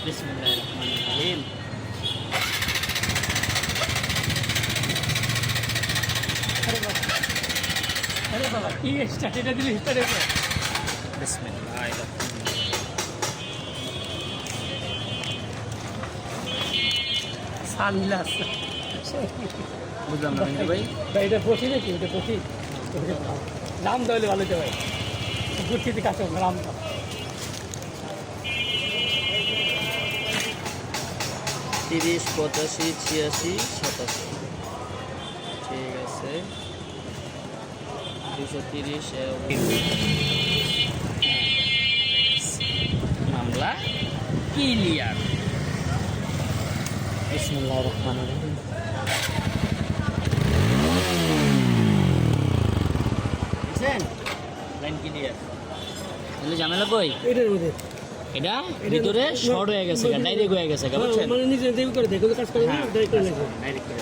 বিসমিল্লাহির রহমানির রহিম। আরে বাবা কি স্টার্ট এটা দিলে স্টার্ট হবে। বিসমিল্লাহির রহমানির সানগ্লাস বুঝলাম না মিন্টু ভাই। ভাই এটা বসি নাকি এটা বসি নাম তাহলে ভালো হতে ভাই গুছিতে কাছে নামটা 30, 85, 86, 87। ঠিক আছে 230 মামলা ক্লিয়ার। বিসমিল্লাহির রহমানির রহিম। বুঝছেন লাইন ক্লিয়ার। তাহলে ঝামেলা কই এটার মধ্যে এটা ভিতরে শর্ট হয়ে গেছে, ডাইরেক্ট হয়ে গেছে, বুঝছেন? মানে নিজে দেখ করে দেখো কাজ করে না ডাইরেক্ট করে ডাইরেক্ট করে